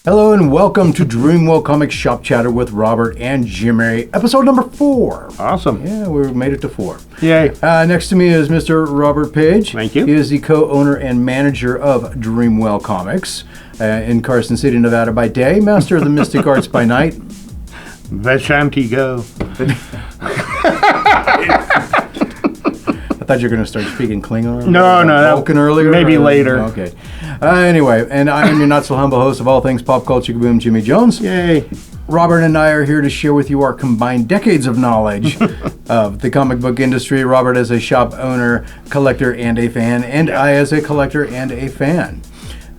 Hello and welcome to Dreamwell Comics Shop Chatter with Robert and Jimmy, episode number 4. Awesome. Yeah, we made it to 4. Yay. Next to me is Mr. Robert Page. Thank you. He is the co-owner and manager of Dreamwell Comics in Carson City, Nevada by day, master of the mystic arts by night. Vashanti go. I thought you were going to start speaking Klingon. No, Vulcan earlier. maybe later. Okay. Anyway, and I am your not so humble host of all things pop culture kaboom, Jimmy Jones. Yay. Robert and I are here to share with you our combined decades of knowledge of the comic book industry. Robert as a shop owner, collector, and a fan, and I as a collector and a fan.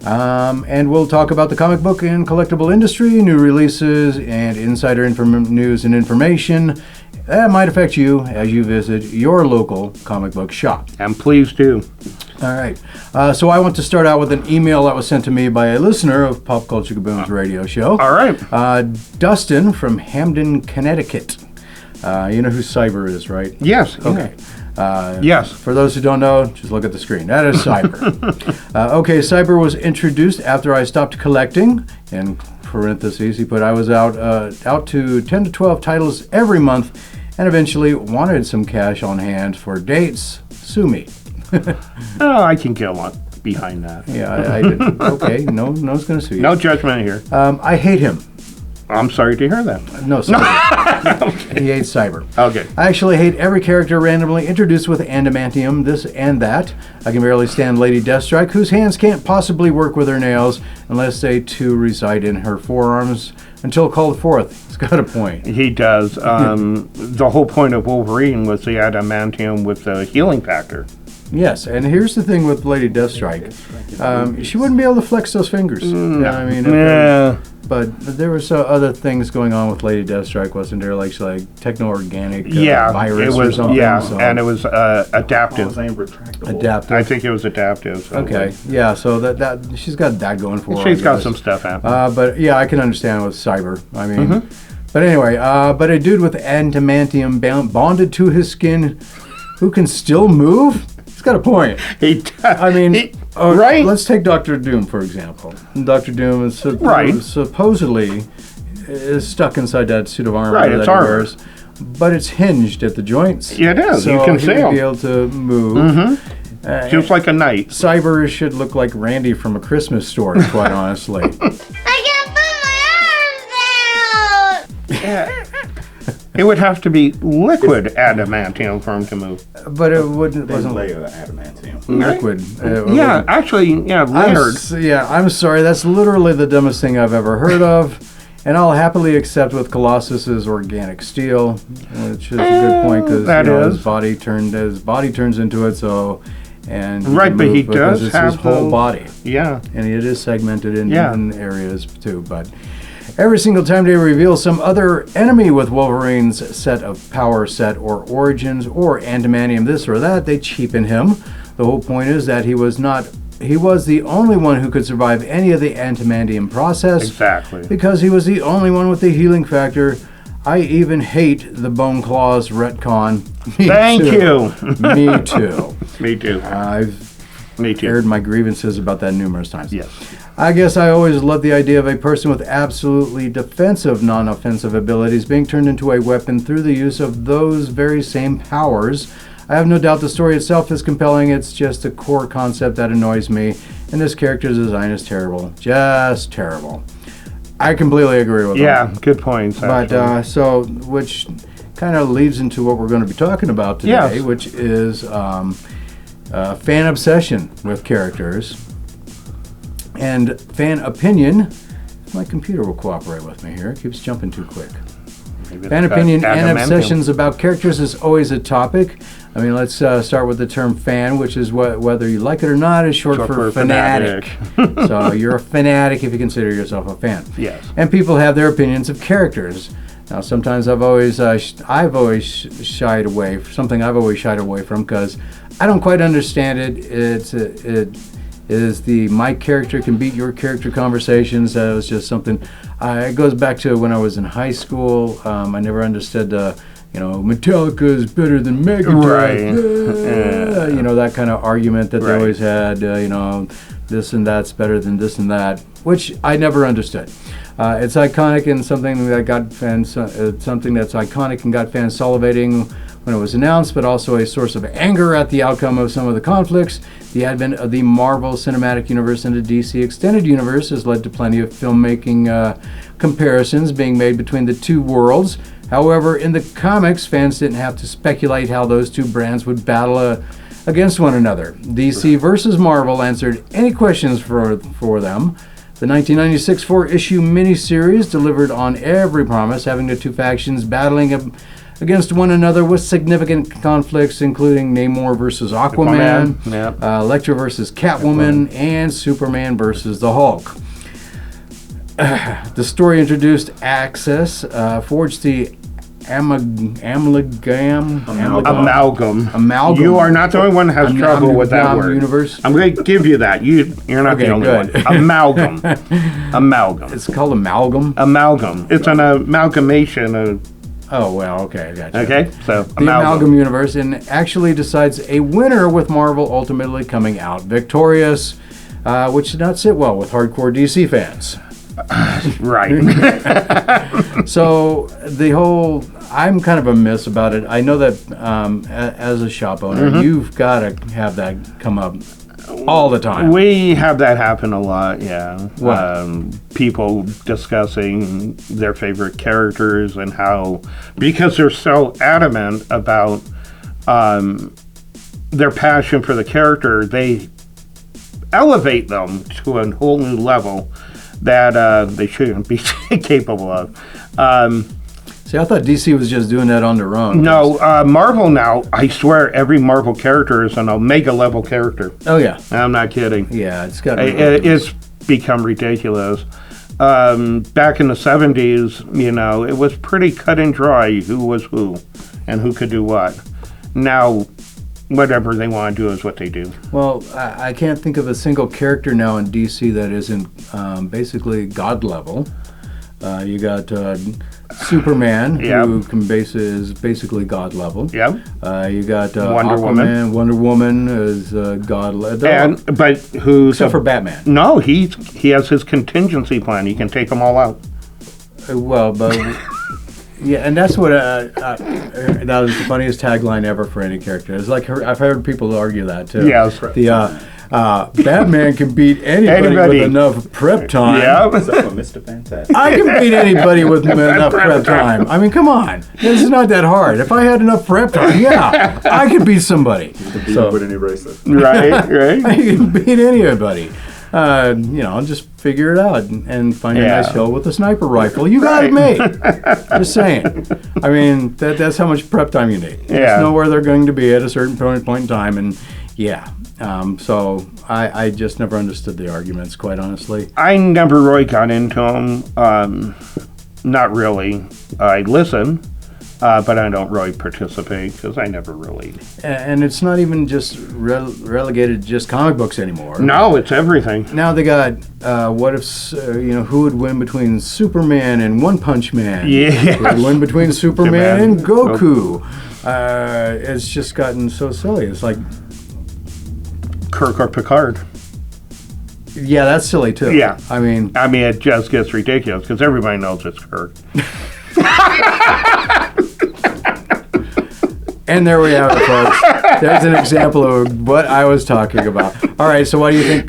And we'll talk about the comic book and collectible industry, new releases, and insider news and information that might affect you as you visit your local comic book shop. And please do. All right. So I want to start out with an email that was sent to me by a listener of Pop Culture Kaboom's radio show. All right. Dustin from Hamden, Connecticut. You know who Cyber is, right? Yes. Okay. Yes. For those who don't know, just look at the screen. That is Cyber. Okay, Cyber was introduced after I stopped collecting. In parentheses, he put, I was out to 10 to 12 titles every month and eventually wanted some cash on hand for dates. Sue me. Oh, I can get one behind that. Yeah, I didn't. Okay, no one's going to sue you. No judgment here. I hate him. I'm sorry to hear that. No, sorry. He hates Cyber. Okay. I actually hate every character randomly introduced with adamantium, this and that. I can barely stand Lady Deathstrike, whose hands can't possibly work with her nails unless they too reside in her forearms until called forth. He's got a point. He does. The whole point of Wolverine was the adamantium with the healing factor. Yes, and here's the thing with Lady Deathstrike. She wouldn't be able to flex those fingers. I mean, Yeah. but there were other things going on with Lady Deathstrike, wasn't there? Like techno-organic virus it was, or something. and it was adaptive. Adaptive. I think it was adaptive. So Okay, yeah, so that she's got that going for her. She's I got guess. some stuff happening. But yeah, I can understand with Cyber. I mean, but anyway, but a dude with adamantium bonded to his skin who can still move? He's got a point. He does. I mean, right? Let's take Doctor Doom, for example. Doctor Doom is supposedly is stuck inside that suit of armor Right, that it's he armor. wears. But it's hinged at the joints. Yeah, it is. So You can he see would him. be able to move. Just like a knight. Cyber should look like Randy from A Christmas Story, quite honestly. I can't put my arms out! It would have to be liquid adamantium for him to move. But it wasn't layer of adamantium. liquid. Yeah, actually, layered. I'm sorry. That's literally the dumbest thing I've ever heard of. And I'll happily accept with Colossus's organic steel, which is a good point because his body turns into it. So, and Right, but he does it's have his whole the- body, Yeah. and it is segmented in areas too. But every single time they reveal some other enemy with Wolverine's set of power set or origins or adamantium this or that, they cheapen him. The whole point is that he was the only one who could survive any of the adamantium process. Exactly. Because he was the only one with the healing factor. I even hate the Bone Claws retcon. Thank you. Me too. Me too. I've Me too. aired my grievances about that numerous times. Yes. I guess I always loved the idea of a person with absolutely defensive, non-offensive abilities being turned into a weapon through the use of those very same powers. I have no doubt the story itself is compelling. It's just a core concept that annoys me, and this character's design is terrible. Just terrible. I completely agree with Yeah, him. good points. But, which kind of leads into what we're going to be talking about today, Yes. which is fan obsession with characters. And fan opinion. My computer will cooperate with me here. It keeps jumping too quick. Fan opinion and obsessions about characters is always a topic. I mean, let's start with the term fan, which is whether you like it or not, is short for fanatic. So you're a fanatic if you consider yourself a fan. Yes. And people have their opinions of characters. Now, sometimes I've always shied away. Something I've always shied away from because I don't quite understand it. It is the my character can beat your character conversations. That was just something. It goes back to when I was in high school. I never understood Metallica is better than Megadeth. Right. That kind of argument that they always had. This and that's better than this and that. which I never understood. It's iconic and something that got fans, something that's iconic and got fans salivating when it was announced, but also a source of anger at the outcome of some of the conflicts. The advent of the Marvel Cinematic Universe and the DC Extended Universe has led to plenty of filmmaking comparisons being made between the two worlds. However, in the comics, fans didn't have to speculate how those two brands would battle against one another. DC versus Marvel answered any questions for them. The 1996 four-issue miniseries delivered on every promise, having the two factions battling against one another with significant conflicts, including Namor versus Aquaman, Yep. Elektra versus Catwoman, and Superman versus the Hulk. The story introduced Access, forged the amalgam. Amalgam. You are not the only one that has trouble with that word. Universe. I'm going to give you that. You're not Okay, the only good. one. Amalgam. Amalgam. It's called amalgam. Amalgam. It's an amalgamation of. Oh well, okay, I got you. Okay, so The Amalgam Universe, and actually decides a winner, with Marvel ultimately coming out victorious, which did not sit well with hardcore DC fans. Right. So the whole, I'm kind of a miss about it. I know that as a shop owner, you've got to have that come up all the time. We have that happen a lot, yeah. What? People discussing their favorite characters and how, because they're so adamant about their passion for the character, they elevate them to a whole new level that they shouldn't be capable of. See, I thought DC was just doing that on their own. No, Marvel now, I swear every Marvel character is an Omega level character. Oh yeah. I'm not kidding. Yeah, it's got. It's become ridiculous. Back in the 70s, it was pretty cut and dry who was who and who could do what. Now, whatever they want to do is what they do. Well, I can't think of a single character now in DC that isn't basically God level. You got Superman, who is basically God level. Yep. You got Wonder Aquaman. Woman. Wonder Woman is God level. But who's Except for Batman. No, he has his contingency plan. He can take them all out. Well, but yeah, and that's what that was the funniest tagline ever for any character. It's like I've heard people argue that too. Yes. The Batman can beat anybody with enough prep time. Yeah. Except for Mr. Fantastic. I can beat anybody with enough prep time. I mean, come on. This is not that hard. If I had enough prep time, yeah, I could beat somebody. You can beat him with any racer. Right. I can beat anybody. Just figure it out and find a nice hill with a sniper rifle. You got it made. Just saying. I mean, that's how much prep time you need. Yeah. Just know where they're going to be at a certain point in time, and yeah. So I just never understood the arguments, quite honestly. I never really got into them. Not really. I listen, but I don't really participate because I never really. And it's not even just relegated to just comic books anymore. No, it's everything. Now they got what if who would win between Superman and One Punch Man? Yes. Who would win between Superman and Goku? It's just gotten so silly. It's like, Kirk or Picard. yeah, that's silly too. Yeah. I mean, It just gets ridiculous because everybody knows it's Kirk. and there we have it, folks. There's an example of what I was talking about. All right, so why do you think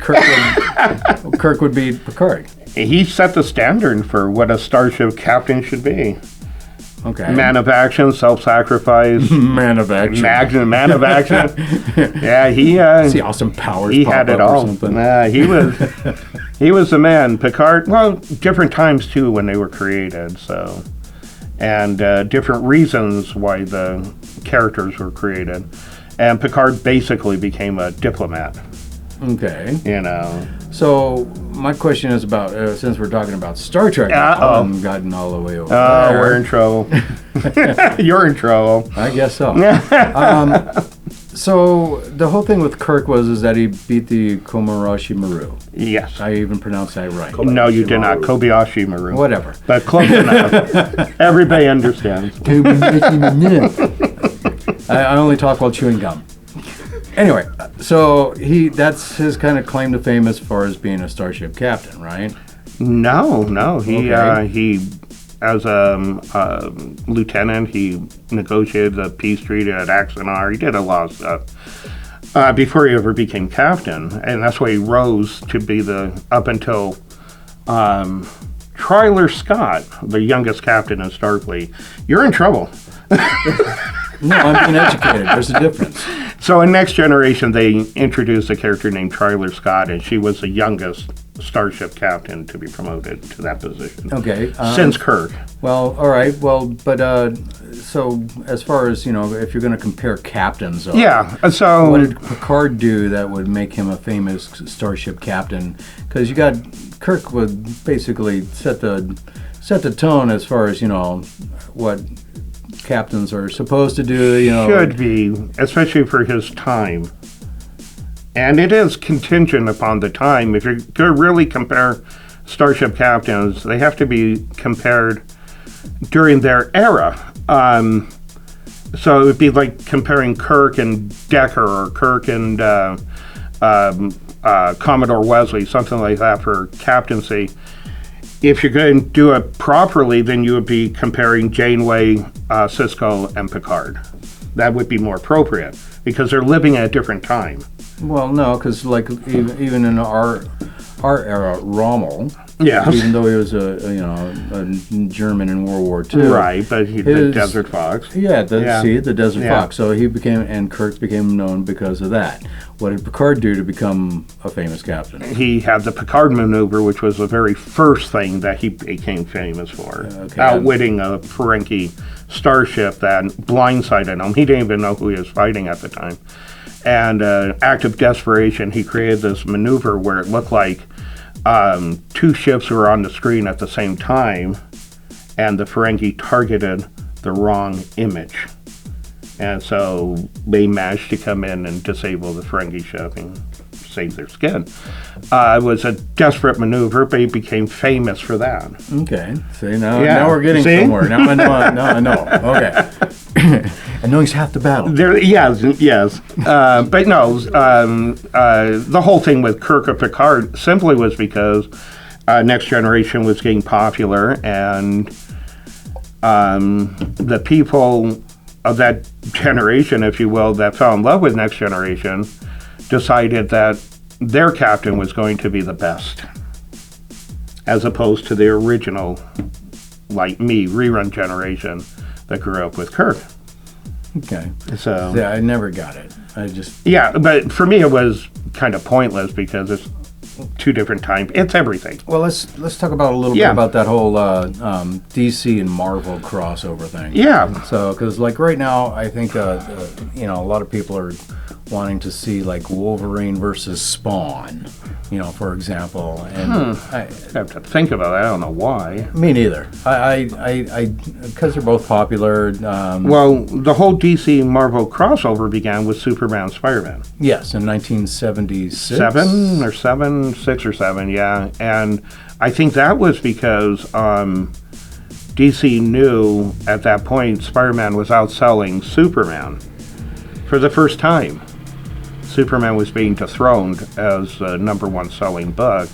Kirk would beat Picard? He set the standard for what a starship captain should be. Okay. Man of action, self-sacrifice. Man of action. Man of action. Yeah, See awesome powers. he pop had it up or all. something. He was the man. Picard, well, different times too when they were created, so, and different reasons why the characters were created. And Picard basically became a diplomat. Okay. So my question is about since we're talking about Star Trek, I've gotten all the way over there. We're in trouble. You're in trouble. I guess so. So the whole thing with Kirk is that he beat the Kobayashi Maru. Yes. I even pronounced that right. No, you did not. Kobayashi Maru. Whatever. But close enough. Everybody understands. I only talk while chewing gum. Anyway, so that's his kind of claim to fame as far as being a starship captain, right? No. Okay. He, as a lieutenant, he negotiated the peace treaty at Axanar. He did a lot of stuff before he ever became captain, and that's why he rose to be up until Tryler Scott, the youngest captain in Starfleet. You're in trouble. No, I'm being educated. There's a difference. So in Next Generation, they introduced a character named Tryler Scott, and she was the youngest starship captain to be promoted to that position. Okay. Since Kirk. Well, all right. Well, but so as far as if you're going to compare captains, though, Yeah, so... what did Picard do that would make him a famous starship captain? Because you got Kirk would basically set the tone as far as what captains are supposed to do. Should be, especially for his time. And it is contingent upon the time. If you're going to really compare starship captains, they have to be compared during their era. So it would be like comparing Kirk and Decker, or Kirk and Commodore Wesley, something like that for captaincy. If you're going to do it properly, then you would be comparing Janeway, Sisko, and Picard. That would be more appropriate because they're living at a different time. Well, no, because like even in our era, Rommel, Yeah. even though he was a German in World War II, Right, but the His- Desert Fox. Yeah, the Desert Yeah. Fox. So he became, and Kirk became known because of that. What did Picard do to become a famous captain? He had the Picard maneuver, which was the very first thing that he became famous for. Okay. Outwitting a Ferengi starship that blindsided him. He didn't even know who he was fighting at the time. And act of desperation, he created this maneuver where it looked like two ships were on the screen at the same time, and the Ferengi targeted the wrong image. And so they managed to come in and disable the Ferengi ship and save their skin. It was a desperate maneuver, but he became famous for that. Okay, see now, Yeah. now we're getting See? somewhere. Now I know. Okay, and knowing's half the battle. Yes. But no, the whole thing with Kirk or Picard simply was because Next Generation was getting popular, and the people of that generation, if you will, that fell in love with Next Generation, decided that their captain was going to be the best, as opposed to the original, like me, rerun generation that grew up with Kirk. Okay, So yeah, I never got it. I just yeah, but for me it was kind of pointless because it's two different times. It's everything. well, let's talk about a little Yeah. bit about that whole DC and Marvel crossover thing. Yeah. So, because like right now, I think a lot of people are wanting to see like Wolverine versus Spawn, for example, and I have to think about it. I don't know why. me neither. I because they're both popular. Well, the whole DC Marvel crossover began with Superman and Spider-Man. Yes, in 1976. 6 or 7, yeah. And I think that was because DC knew at that point Spider-Man was outselling Superman for the first time. Superman was being dethroned as the number one selling book.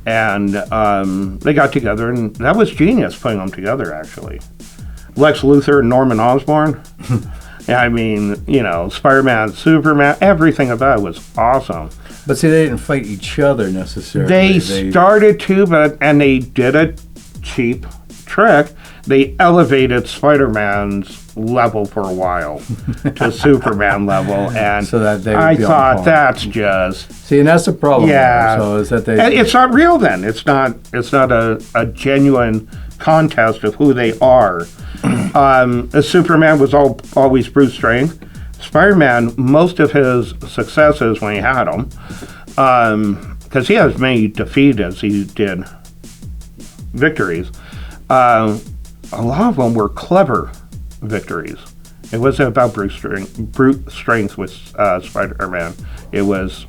And they got together, and that was genius putting them together, actually. Lex Luthor and Norman Osborn. I mean, Spider-Man, Superman, everything about it was awesome. But see, they didn't fight each other necessarily. They started to, and they did a cheap trick. They elevated Spider-Man's level for a while to Superman level, and So that they would I be on thought par. that's just See, and that's the problem. Yeah. there. So is that and it's not real. Then it's not a genuine contest of who they are. Superman was always brute strength. Spider-Man, most of his successes when he had them, because he has many defeats as he did victories. A lot of them were clever victories. It wasn't about brute strength with Spider-Man. It was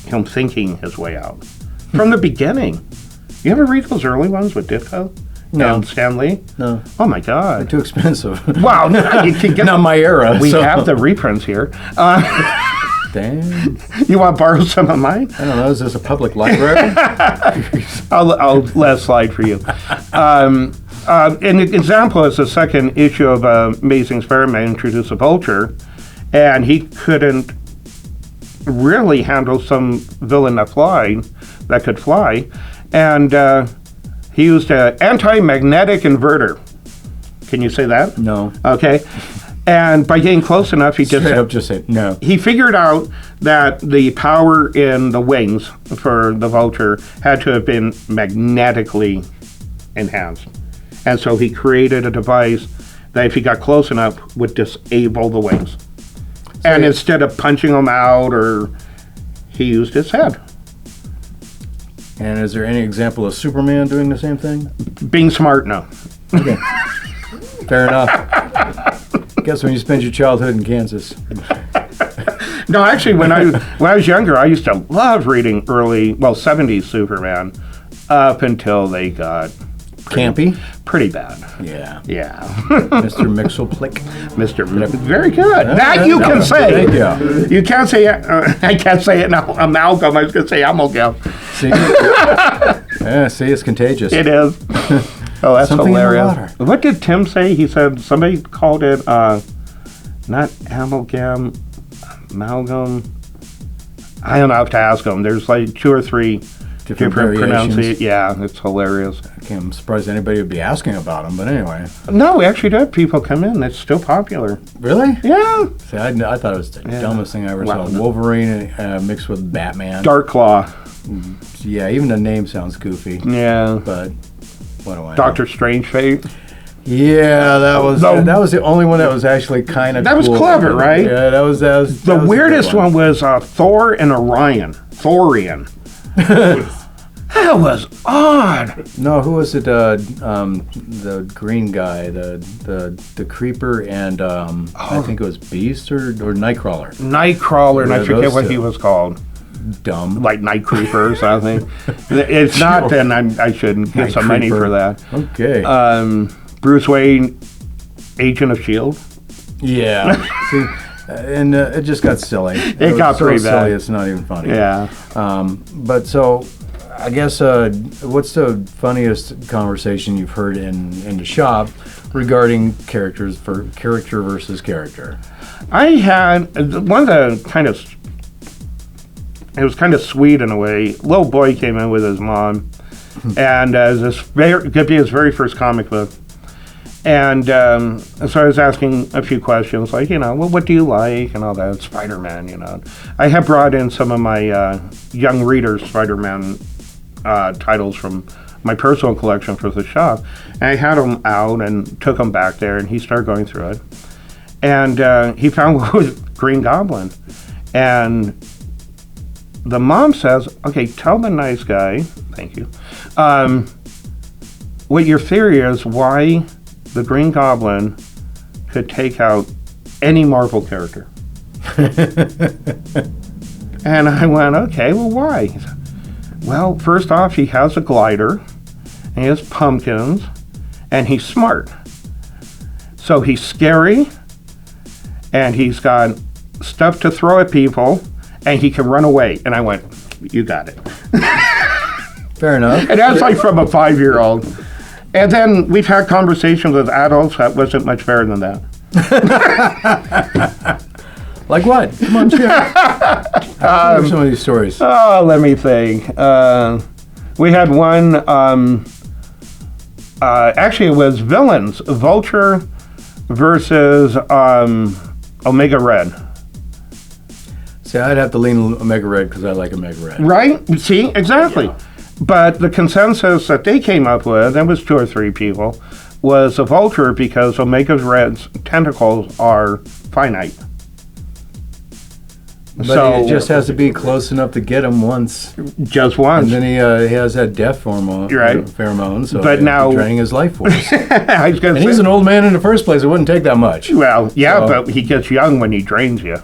him thinking his way out from the beginning. You ever read those early ones with Ditko? No. And Stan Lee? No. Oh my God! too expensive. Wow, you can get Not my era. We so. have the reprints here. Damn. You want to borrow some of mine? I don't know. Is this a public library? I'll let it slide for you. An example is the second issue of Amazing Spider-Man introduced a vulture, and he couldn't really handle some villain that could fly, and he used an anti-magnetic inverter. Can you say that? No. Okay. And by getting close enough, Straight up just say no. he figured out that the power in the wings for the vulture had to have been magnetically enhanced. And so he created a device that if he got close enough would disable the wings. And instead of punching them out, or he used his head. And is there any example of Superman doing the same thing? Being smart, no. Okay. Fair enough. Guess when you spend your childhood in Kansas. No, actually, when I was younger, I used to love reading 70s Superman up until they got Campy? pretty bad. Yeah. Yeah. Mr. Mixelplick. Mr. Very good. That you can say. Thank you. You can't say it. I can't say it now. Amalgam. I was going to say amalgam. See? Yeah, see, it's contagious. It is. Oh, that's Something in the hilarious. water. What did Tim say? He said somebody called it not amalgam, amalgam. I don't know. I have to ask him. There's like 2 or 3 different variations. pronunciations. Yeah, it's hilarious. I'm surprised anybody would be asking about them, but anyway. No, we actually do have people come in. It's still popular. Really? Yeah. See, I thought it was the dumbest thing I ever Wow. saw. Wolverine mixed with Batman. Dark Claw. Yeah, even the name sounds goofy. Yeah. But what do I know? Doctor Strange Fate. Yeah, that was the only one that was actually kind of That was clever, right? Yeah, that was The that was a good weirdest one was Thor and Orion. Thorian. That was odd. No, who was it? The green guy, the creeper, and I think it was Beast or Nightcrawler. Nightcrawler, and Yeah, I forget those what two. he was called. Dumb. Like Night Creeper or something. It's not, then I shouldn't get Night some money Creeper. for that. Okay. Bruce Wayne, Agent of S.H.I.E.L.D. Yeah. See, and it just got silly. It was got so pretty silly, bad. it's not even funny. Yeah. But so, I guess, what's the funniest conversation you've heard in the shop regarding character versus character? I had one of the it was kind of sweet in a way. Little boy came in with his mom, and could be his very first comic book. And so I was asking a few questions, like, well, what do you like and all that. Spider-Man, I have brought in some of my young readers' Spider-Man titles from my personal collection for the shop. And I had them out and took them back there, and he started going through it. And he found one with Green Goblin. And the mom says, okay, tell the nice guy, thank you, what your theory is, why the Green Goblin could take out any Marvel character. And I went, okay, well, why? He said, well, first off, he has a glider, and he has pumpkins, and he's smart. So he's scary, and he's got stuff to throw at people, and he can run away. And I went, you got it. Fair enough. And that's like from a 5-year-old. And then we've had conversations with adults that wasn't much better than that. Like what? Come on, share. Some of these stories. Oh, let me think. We had one, actually it was villains, Vulture versus Omega Red. See, I'd have to lean Omega Red because I like Omega Red. Right? See, exactly. But the consensus that they came up with, there was 2 or 3 people, was a Vulture because Omega Red's tentacles are finite. But it just has to be close enough to get him once. Just once. And then he has that death pheromone, so But he'd now- be draining his life force. I was gonna And he's say, an old man in the first place. It wouldn't take that much. well, yeah, So- but he gets young when he drains you.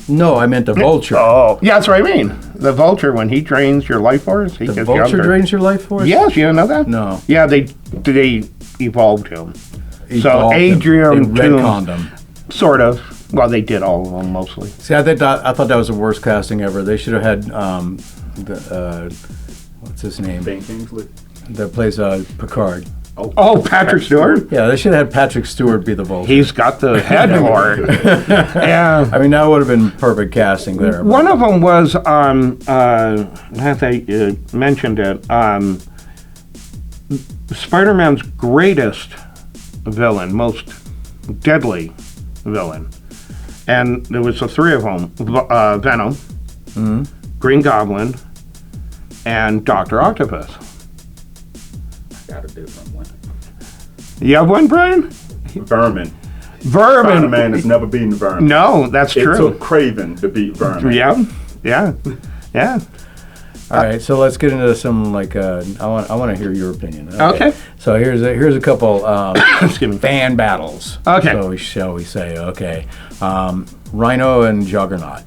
No, I meant the vulture. Oh, yeah, that's what I mean. The Vulture, when he drains your life force, he The gets vulture younger. drains your life force? Yes, you didn't know that? No. Yeah, they evolved him. He So evolved him. Adrian They Toomes- retconned him. Sort of. Well, they did all of them mostly. See, I thought that was the worst casting ever. They should have had what's his name? Ben Kingsley. That plays Picard. Oh, Patrick Stewart? Yeah, they should have had Patrick Stewart be the Vulture. He's got the head for it. Yeah. I mean, that would have been perfect casting there. One of them was, have they mentioned it, Spider-Man's greatest villain, most deadly villain. And there was the three of them, Venom, Green Goblin, and Dr. Octopus. Got a different one. You have one, Brian? Vermin. Vermin. Spider-Man has never beaten Vermin. No, that's It true. took Craven to beat Vermin. Yeah. All right, so let's get into some I want to hear your opinion. Okay. So here's a couple Excuse me. fan battles. Okay. So shall we say? Okay. Rhino and Juggernaut.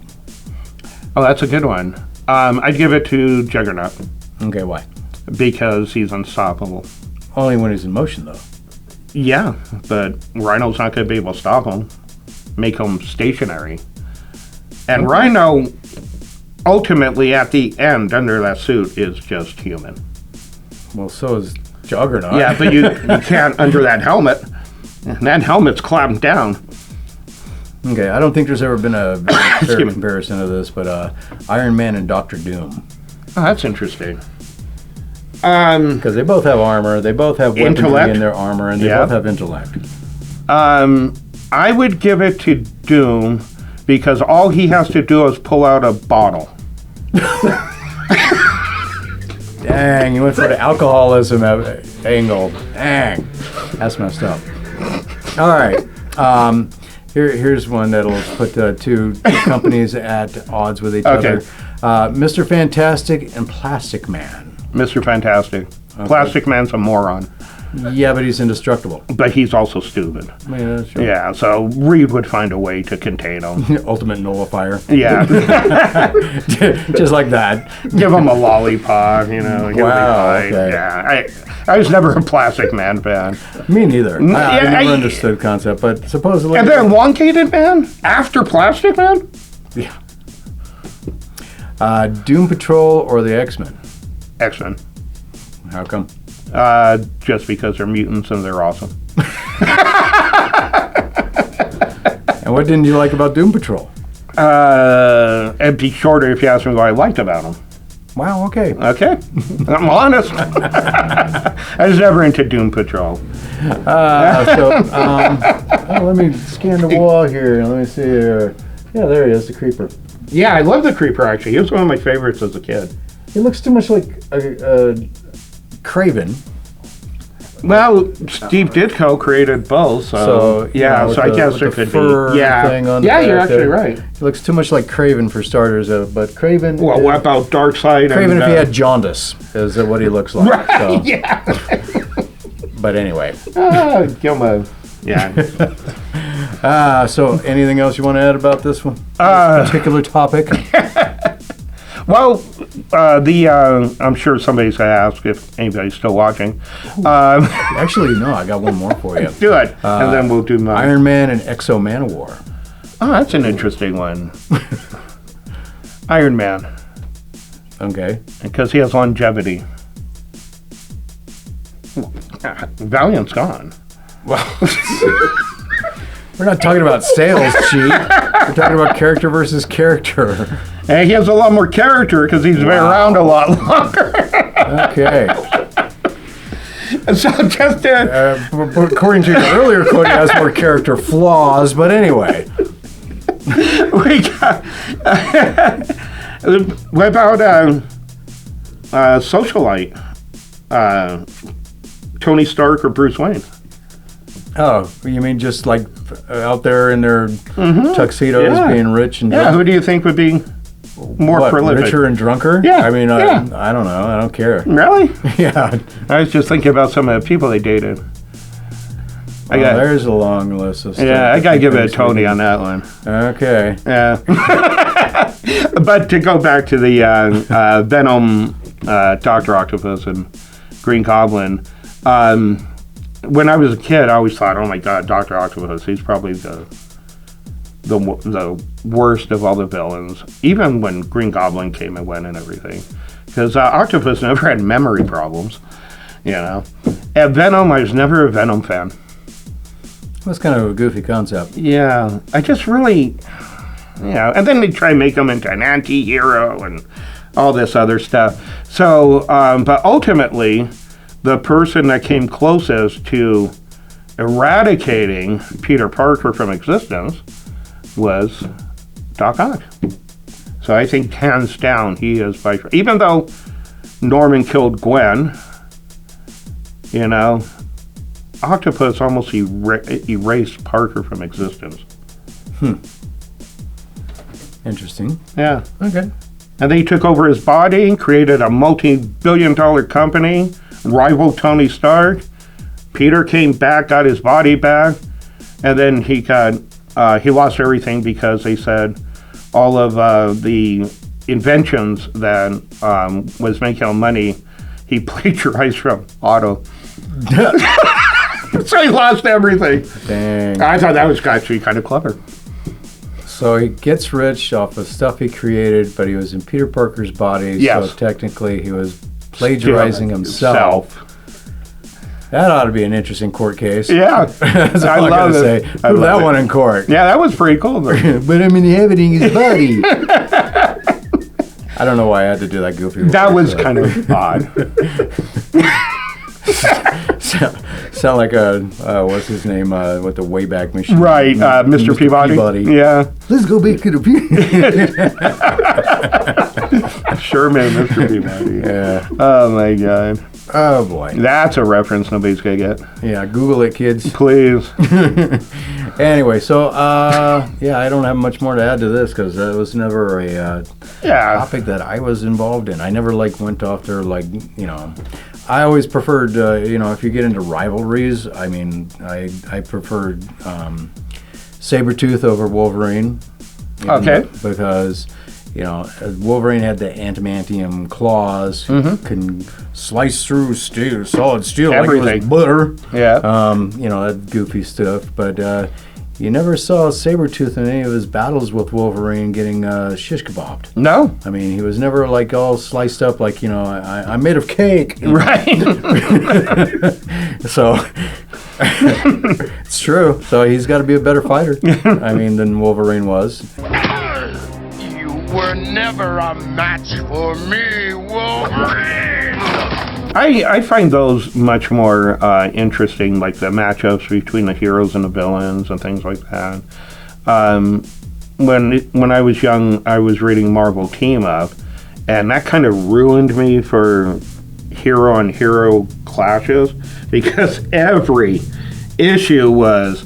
Oh, that's a good one. I'd give it to Juggernaut Okay, why? because he's unstoppable. Only when he's in motion, though. Yeah, but Rhino's not going to be able to stop him, make him stationary. And Rhino, ultimately, at the end, under that suit, is just human. Well, so is Juggernaut. Yeah, but you can't under that helmet. And that helmet's clamped down. Okay, I don't think there's ever been a very fair Excuse me. comparison of this, but Iron Man and Doctor Doom. Oh, that's interesting. Because they both have armor, they both have weaponry Intellect. in their armor, and they Yeah. both have intellect. I would give it to Doom because all he has to do is pull out a bottle. Dang, you went for the alcoholism angle. Dang, that's messed up. All right, here's one that'll put two companies at odds with each Okay. other. Mr. Fantastic and Plastic Man. Mr. Fantastic. Plastic Man's a moron, Yeah, but he's indestructible. but he's also stupid. I mean, that's true. Yeah, so Reed would find a way to contain him. Ultimate nullifier. Yeah, Just like that. give him a lollipop, you know. he'll be Wow, fine. okay. Yeah, I was never a Plastic Man fan. Me neither. I yeah, never I- understood the concept, but supposedly. And then Elongated Man after Plastic Man? Yeah. Doom Patrol or the X-Men? X-Men. How come? Just because they're mutants and they're awesome. And what didn't you like about Doom Patrol? It'd be shorter if you asked me what I liked about them. Wow, okay. Okay, I'm honest. I was never into Doom Patrol. Let me scan the wall here. Let me see here. Yeah, there he is, the creeper. Yeah, I love the Creeper, actually. He was one of my favorites as a kid. He looks too much like Craven. Well, Steve Ditko created both, so yeah, with so I the- guess with there the could fur be. Yeah, thing on the yeah, you're back actually there. right. He looks too much like Craven for starters, but Craven. Well, what about Darkseid? Craven and, if he had jaundice is what he looks like. Right, So. yeah. But anyway. Give him a. Yeah. So anything else you want to add about this one? This particular topic? Well, I'm sure somebody's going to ask if anybody's still watching. Actually, no, I got one more for you. Do it, and then we'll do mine. Iron Man and Exo Manowar. Oh, that's an interesting one. Iron Man, Okay. because he has longevity. Valiant's gone. Well, we're not talking about sales, Chief. We're talking about character versus character. And he has a lot more character because he's been around a lot longer. Okay. So just According to your earlier quote, he has more character flaws, but anyway. we got. What about Socialite? Tony Stark or Bruce Wayne? Oh, you mean just like out there in their tuxedos Yeah. being rich and Yeah, drunk? who do you think would be more What, prolific? richer and drunker? Yeah, I mean, yeah. I don't know. I don't care. Really? Yeah. I was just thinking about some of the people they dated. There's a long list of stuff. Yeah, I gotta give it a Tony on that one. Okay. Yeah. But to go back to the Venom, Dr. Octopus, and Green Goblin, when I was a kid, I always thought, oh my God, Dr. Octopus, he's probably the the worst of all the villains, even when Green Goblin came and went and everything. Because Octopus never had memory problems, you know. And Venom, I was never a Venom fan. That's kind of a goofy concept. Yeah, I just really, and then they try and make him into an anti-hero and all this other stuff. So, but ultimately, the person that came closest to eradicating Peter Parker from existence was Doc Ock. So I think hands down he is by far, even though Norman killed Gwen, you know, Octopus almost erased Parker from existence. Interesting. Yeah. Okay. And then he took over his body, created a multi-billion-dollar company, rivaled Tony Stark. Peter came back, got his body back, and then he lost everything because they said all of the inventions that was making him money, he plagiarized from Otto. So he lost everything. Dang. I thought that was actually kind of clever. So he gets rich off the stuff he created, but he was in Peter Parker's body, Yes. so technically he was plagiarizing himself. That ought to be an interesting court case. Yeah. That's all I I love gotta say. it. Prove that one in court. Yeah, that was pretty cool. Though. But I mean, he have it in his body. I don't know why I had to do that goofy. That word, was but- kind of odd. Sound like a what's his name with the Wayback Machine? Right, Mr. Peabody. Yeah. Let's go back to the Sherman, Mr. Peabody. Yeah. Oh, my God. Oh boy. That's a reference nobody's going to get. Yeah. Google it, kids. Please. Anyway, so yeah, I don't have much more to add to this because that was never a Yeah. topic that I was involved in. I never went off there I always preferred if you get into rivalries. I mean, I preferred Sabretooth over Wolverine. Okay. Because Wolverine had the adamantium claws, can slice through solid steel like it Everything. was butter. Yeah. That goofy stuff. But you never saw Sabretooth in any of his battles with Wolverine getting shish kebabbed. No. I mean, he was never all sliced up like, I'm made of cake. Right. So, it's true. So he's got to be a better fighter, than Wolverine was. You were never a match for me, Wolverine! I find those much more interesting, like the matchups between the heroes and the villains and things like that. When I was young, I was reading Marvel Team Up, and that kind of ruined me for hero on hero clashes because every issue was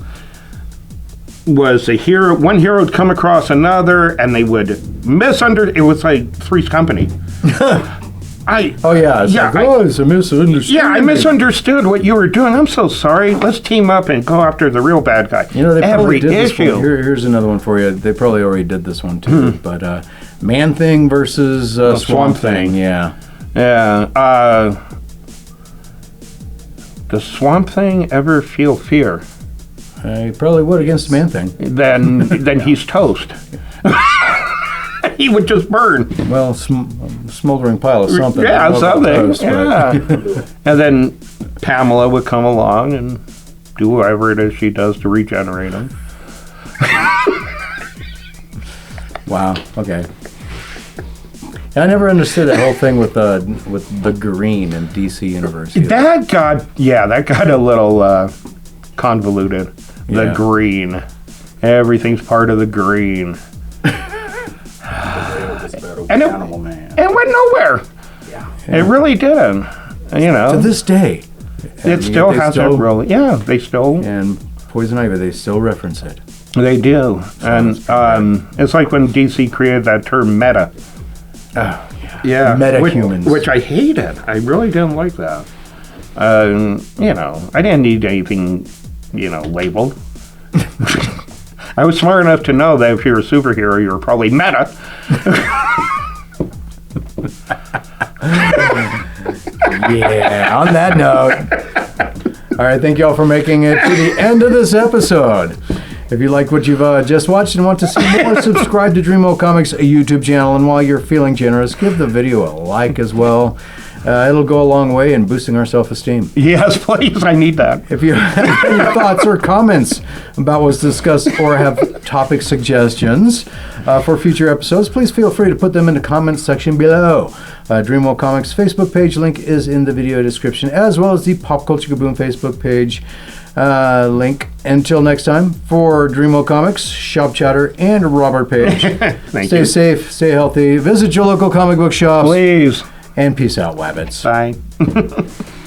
the hero. One hero would come across another, and they would It was like Three's Company. It's a misunderstanding. Yeah, I misunderstood what you were doing. I'm so sorry. Let's team up and go after the real bad guy. They Every probably did this issue. one. Here's another one for you. They probably already did this one too. But Man-Thing versus Swamp Thing. Yeah. Yeah. Does Swamp Thing ever feel fear? I probably would against Man-Thing. Then he's toast. He would just burn. Well, smoldering pile of something. Yeah, I don't know about something. toast, Yeah. And then Pamela would come along and do whatever it is she does to regenerate him. Wow. Okay. I never understood that whole thing with the green in DC Universe. either. That got a little convoluted. The Yeah. green. Everything's part of the green. And it Animal Man. went nowhere. It really didn't. To this day. It still hasn't really. Yeah, they still. And Poison Ivy, they still reference it. They do. And it's like when DC created that term meta. Oh, Yeah. Metahumans. Which I hated. I really didn't like that. I didn't need anything, labeled. I was smart enough to know that if you're a superhero, you're probably meta. Yeah, on that note. All right, thank y'all for making it to the end of this episode. If you like what you've just watched and want to see more, subscribe to Dreamo Comics YouTube channel. And while you're feeling generous, give the video a like as well. It'll go a long way in boosting our self-esteem. Yes, please. I need that. If you have any thoughts or comments about what's discussed or have topic suggestions for future episodes, please feel free to put them in the comments section below. Dreamo Comics Facebook page link is in the video description, as well as the Pop Culture Kaboom Facebook page link. Until next time, for Dreamo Comics, Shop Chatter, and Robert Page, stay safe, stay healthy, visit your local comic book shops, Please. and peace out, Wabbits. Bye.